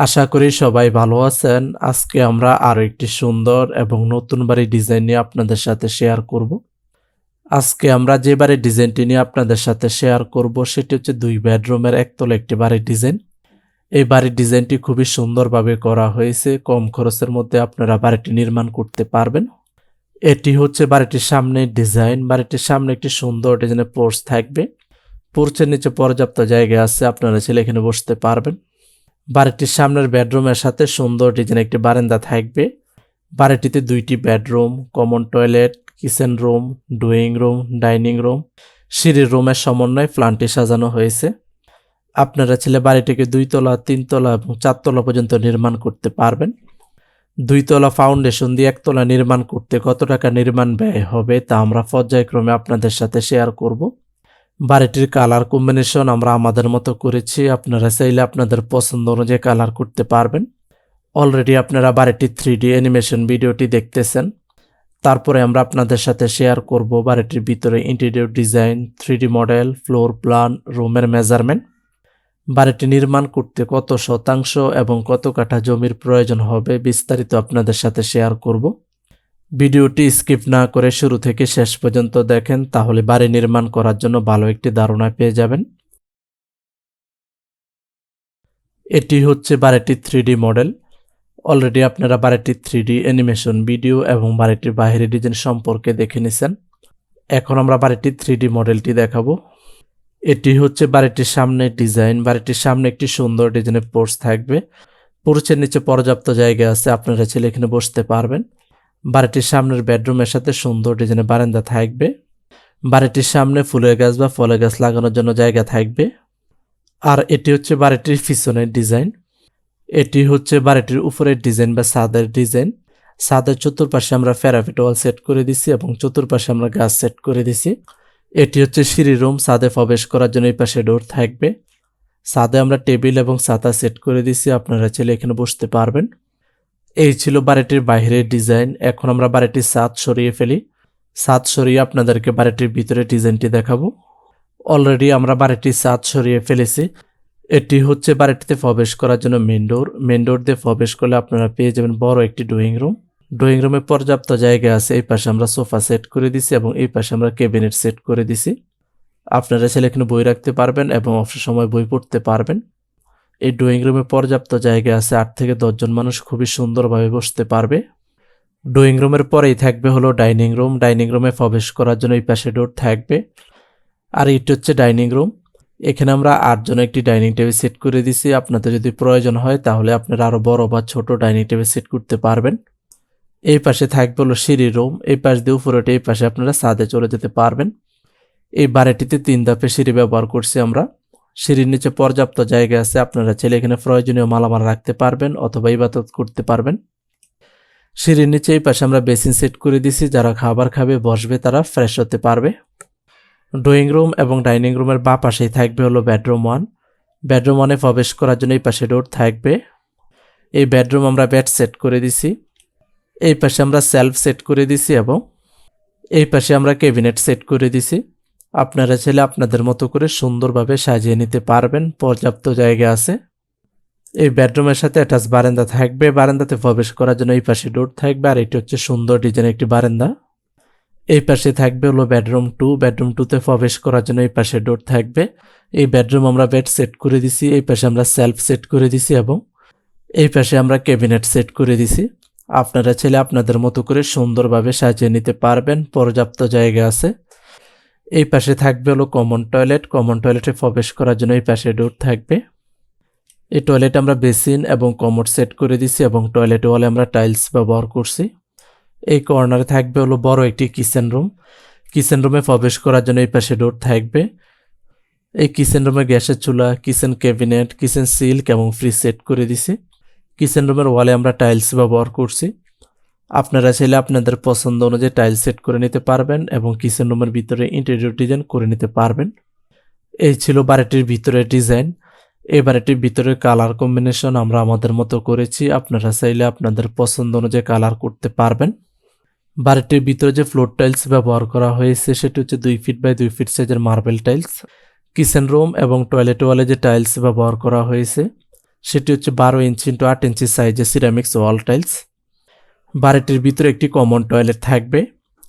আশা করি সবাই ভালো আছেন। আজকে আমরা আরো একটি সুন্দর এবং নতুন বাড়ির ডিজাইন নিয়ে আপনাদের সাথে শেয়ার করব। আজকে আমরা যে বাড়ির ডিজাইনটি নিয়ে আপনাদের সাথে শেয়ার করব সেটি হচ্ছে 2 বেডরুমের একতলা একটি বাড়ির ডিজাইন। এই বাড়ির ডিজাইনটি খুবই সুন্দরভাবে করা হয়েছে। কম খরচের মধ্যে আপনারা বাড়িটি নির্মাণ করতে পারবেন। এটি হচ্ছে বাড়িটির সামনের ডিজাইন। বাড়িটির সামনে একটি সুন্দর ডিজাইনের পোর্চ থাকবে। পোর্চের নিচে পর্যাপ্ত জায়গা আছে, আপনারা চাইলে এখানে বসতে পারবেন। বাড়িটির সামনের বেডরুমের সাথে সুন্দর ডিজাইন একটি বারান্দা থাকবে। বাড়িটিতে 2টি bedroom, common toilet, kitchen room, drawing room, dining room, সিঁড়ির রুমের সমন্বয়ে প্ল্যানটি সাজানো হয়েছে। আপনারা ছেলে বাড়িটিকে 2 তলা, 3 তলা এবং 4 তলা পর্যন্ত নির্মাণ করতে পারবেন। 2 তলা ফাউন্ডেশন দিয়ে 1 তলা নির্মাণ করতে কত টাকা নির্মাণ ব্যয় হবে তা আমরা পর্যায়ক্রমে আপনাদের সাথে শেয়ার করব। বাড়িটির কালার কম্বিনেশন আমরা আমাদের মতো করেছি, আপনারা চাইলে আপনাদের পছন্দ অনুযায়ী কালার করতে পারবেন। অলরেডি আপনারা বাড়িটির 3D অ্যানিমেশন ভিডিওটি দেখতেছেন। তারপরে আমরা আপনাদের সাথে শেয়ার করব বাড়িটির ভিতরে interior design, 3D model, floor plan, রুমের মেজারমেন্ট, বাড়িটি নির্মাণ করতে কত শতাংশ এবং কত কাঠা জমির প্রয়োজন হবে বিস্তারিত আপনাদের সাথে শেয়ার করব। ভিডিওটি স্কিপ না করে শুরু থেকে শেষ পর্যন্ত দেখেন, তাহলে বাড়ি নির্মাণ করার জন্য ভালো একটি ধারণা পেয়ে যাবেন। এটি হচ্ছে বাড়িটির 3D মডেল। অলরেডি আপনারা বাড়িটির 3D অ্যানিমেশন ভিডিও এবং বাড়িটির বাইরের ডিজাইন সম্পর্কে দেখে নিছেন। এখন আমরা বাড়িটির 3D মডেলটি দেখাবো। এটি হচ্ছে বাড়িটির সামনের ডিজাইন। বাড়িটির সামনে একটি সুন্দর ডিজাইনের পোর্চ থাকবে। পোর্চের নিচে পর্যাপ্ত জায়গা আছে, আপনারা চাইলে এখানে বসতে পারবেন। বাড়িটির সামনের বেডরুমের সাথে সুন্দর ডিজাইনের বারান্দা থাকবে। বাড়িটির সামনে ফুলের গাছ বা ফলের গাছ লাগানোর জন্য জায়গা থাকবে। আর এটি হচ্ছে বাড়িটির পিছনের ডিজাইন। এটি হচ্ছে বাড়িটির উপরের ডিজাইন বা ছাদের ডিজাইন। ছাদের চতুর্পাশে আমরা প্যারাফিট ওয়াল সেট করে দিছি এবং চতুর্পাশে আমরা গাছ সেট করে দিছি। এটি হচ্ছে সিঁড়ি রুম। ছাদে প্রবেশ করার জন্য এই পাশে ডোর থাকবে। ছাদে আমরা টেবিল এবং ছাতা সেট করে দিছি, আপনারা চাইলে এখানে বসতে পারবেন। এই ছিল বাড়িটির বাইরের ডিজাইন। এখন আমরা বাড়িটির ছাদ সরিয়ে ফেলি। ছাদ সরিয়ে আপনাদেরকে বাড়িটির ভিতরে ডিজাইনটি দেখাবো। অলরেডি আমরা বাড়িটির ছাদ সরিয়ে ফেলেছি। এটি হচ্ছে বাড়িটিতে প্রবেশ করার জন্য মেন ডোর। মেন ডোর দিয়ে প্রবেশ করলে আপনারা পেয়ে যাবেন বড় একটি ড্রয়িং রুম। ড্রয়িং রুমে পর্যাপ্ত জায়গা আছে। এই পাশে আমরা সোফা সেট করে দিছি এবং এই পাশে আমরা ক্যাবিনেট সেট করে দিছি। আপনারা চাইলে এখানে বই রাখতে পারবেন এবং অবসর সময় বই পড়তে পারবেন। এই ড্রয়িং রুমে পর্যাপ্ত জায়গা আছে, 8 থেকে 10 জন মানুষ খুবই সুন্দরভাবে বসতে পারবে। ড্রয়িং রুমের পরেই থাকবে হলো ডাইনিং রুম। ডাইনিং রুমে প্রবেশ করার জন্য এই পাশে ডোর থাকবে। আর এটি হচ্ছে ডাইনিং রুম। এখানে আমরা 8 জন একটি ডাইনিং টেবিল সেট করে দিছি। আপনাদের যদি প্রয়োজন হয় তাহলে আপনারা আরো বড় বা ছোট ডাইনিং টেবিল সেট করতে পারবেন। এই পাশে থাকবে হলো সিঁড়ি রুম। এই পাশ দিয়ে উপরে এই পাশে আপনারা ছাদে চলে যেতে পারবেন। এই বাড়িটিতে 3 ধাপে সিঁড়ি ব্যবহার করছি আমরা। সিঁড়ির নিচে পর্যাপ্ত জায়গা আছে, আপনারা চাইলে এখানে প্রয়োজনীয় মালামাল রাখতে পারবেন অথবা ইবাদত করতে পারবেন। সিঁড়ির নিচে এই পাশে আমরা বেসিন সেট করে দিছি, যারা খাবার খাবে বসবে তারা ফ্রেশ হতে পারবে। ড্রয়িং রুম এবং ডাইনিং রুমের বাঁ পাশেই থাকবে হলো বেডরুম 1। বেডরুম 1-এ প্রবেশ করার জন্য এই পাশে ডোর থাকবে। এই বেডরুম আমরা বেড সেট করে দিছি। এই পাশে আমরা সেলফ সেট করে দিছি এবং এই পাশে আমরা ক্যাবিনেট সেট করে দিছি। আপনারা চাইলে আপনাদের মতো করে সুন্দরভাবে সাজিয়ে নিতে পারবেন, পর্যাপ্ত জায়গা আছে। এই বেডরুমের সাথে অ্যাটাচ বারান্দা থাকবে। বারান্দাতে প্রবেশ করার জন্য এই পাশে ডোর থাকবে। আর এটি হচ্ছে সুন্দর ডিজাইনের একটি বারান্দা। এই পাশে থাকবে হলো বেডরুম 2। বেডরুম 2-তে প্রবেশ করার জন্য এই পাশে ডোর থাকবে। এই বেডরুম আমরা বেড সেট করে দিছি। এই পাশে আমরা সেলফ সেট করে দিছি এবং এই পাশে আমরা ক্যাবিনেট সেট করে দিছি। আপনারা চাইলে আপনাদের মতো করে সুন্দরভাবে সাজিয়ে নিতে পারবেন, পর্যাপ্ত জায়গা আছে। এই পাশে থাকবে হলো কমন টয়লেট। কমন টয়লেটে প্রবেশ করার জন্য এই পাশে ডোর থাকবে। এই টয়লেটে আমরা বেসিন এবং কমোড সেট করে দিছি এবং টয়লেট ওয়ালে আমরা টাইলস ব্যবহার করছি। এই কর্নারে থাকবে হলো বড় একটি কিচেন রুম। কিচেন রুমে প্রবেশ করার জন্য এই পাশে ডোর থাকবে। এই কিচেন রুমে গ্যাসের চুলা, কিচেন ক্যাবিনেট, কিচেন সিল্ক এবং ফ্রিজ সেট করে দিছি। কিচেন রুমের ওয়ালে আমরা টাইলস ব্যবহার করছি। আপনারা চাইলে আপনাদের পছন্দ অনুযায়ী টাইলস সেট করে নিতে পারবেন এবং কিচেন রুমের ভিতরে ইন্টেরিয়র ডিজাইন করে নিতে পারবেন। এই ছিল বাড়িটির ভিতরের ডিজাইন। এই বাড়িটির ভিতরের কালার কম্বিনেশন আমরা আমাদের মতো করেছি, আপনারা চাইলে আপনাদের পছন্দ অনুযায়ী কালার করতে পারবেন। বাড়িটির ভিতরে যে ফ্লোর টাইলস ব্যবহার করা হয়েছে সেটি হচ্ছে 2 ফিট বাই 2 ফিট সাইজের মার্বেল টাইলস। কিচেন রুম এবং টয়লেট ওয়ালে যে টাইলস ব্যবহার করা হয়েছে সেটি হচ্ছে 12 ইঞ্চি ইন্টু 8 ইঞ্চি সাইজের সিরামিক্স ওয়াল টাইলস। বাড়িটির ভিতরে একটি কমন টয়লেট থাকবে।